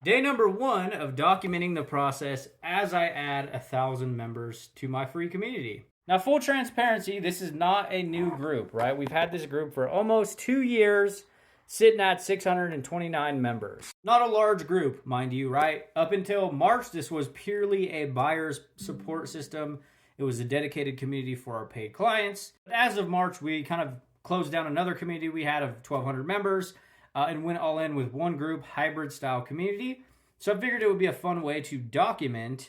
Day number 1 of documenting the process as I add 1,000 members to my free community. Now, full transparency, this is not a new group, right? We've had this group for almost 2 years, sitting at 629 members. Not a large group, mind you, right? Up until March, this was purely a buyer's support system. It was a dedicated community for our paid clients. But as of March, we kind of closed down another community we had of 1,200 members and went all in with one group, hybrid style community. So I figured it would be a fun way to document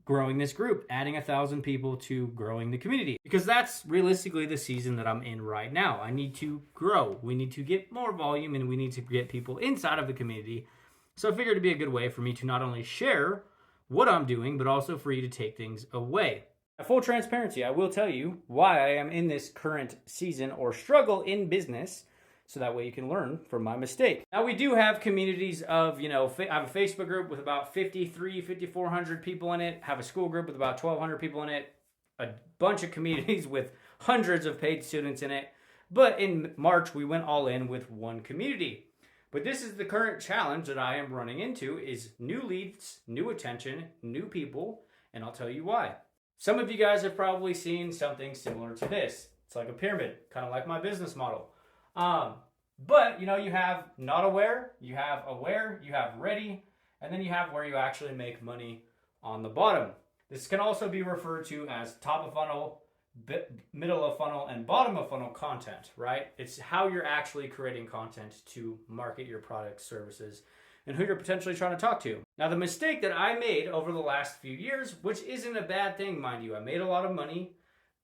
growing this group, adding 1,000 people to growing the community. Because that's realistically the season that I'm in right now. I need to grow. We need to get more volume and we need to get people inside of the community. So I figured it'd be a good way for me to not only share what I'm doing, but also for you to take things away. Full transparency, I will tell you why I am in this current season or struggle in business, so that way you can learn from my mistake. Now, we do have communities of, I have a Facebook group with about 5,400 people in it, have a school group with about 1,200 people in it, a bunch of communities with hundreds of paid students in it. But in March, we went all in with one community. But this is the current challenge that I am running into is new leads, new attention, new people, and I'll tell you why. Some of you guys have probably seen something similar to this. It's like a pyramid, kind of like my business model. But, you have not aware, you have aware, you have ready, and then you have where you actually make money on the bottom. This can also be referred to as top of funnel, middle of funnel, and bottom of funnel content, right? It's how you're actually creating content to market your products, services, and who you're potentially trying to talk to. Now, the mistake that I made over the last few years, which isn't a bad thing, mind you, I made a lot of money,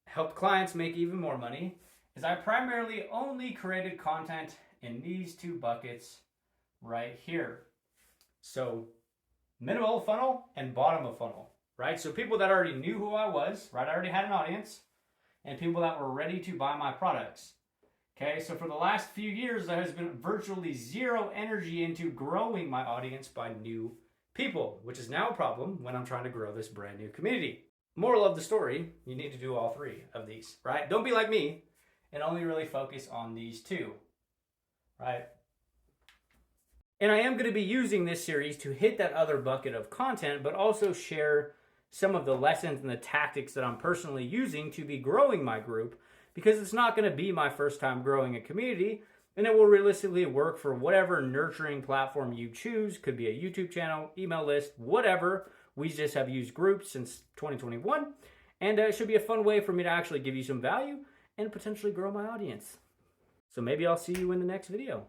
helped clients make even more money, is I primarily only created content in these two buckets right here. So middle of funnel and bottom of funnel, right? So people that already knew who I was, right? I already had an audience, and people that were ready to buy my products. Okay, so for the last few years, there has been virtually zero energy into growing my audience by new people, which is now a problem when I'm trying to grow this brand new community. Moral of the story, you need to do all three of these, right? Don't be like me and only really focus on these two, right? And I am going to be using this series to hit that other bucket of content, but also share some of the lessons and the tactics that I'm personally using to be growing my group, because it's not going to be my first time growing a community, and it will realistically work for whatever nurturing platform you choose. Could be a YouTube channel, email list, whatever. We just have used groups since 2021, and it should be a fun way for me to actually give you some value and potentially grow my audience. So maybe I'll see you in the next video.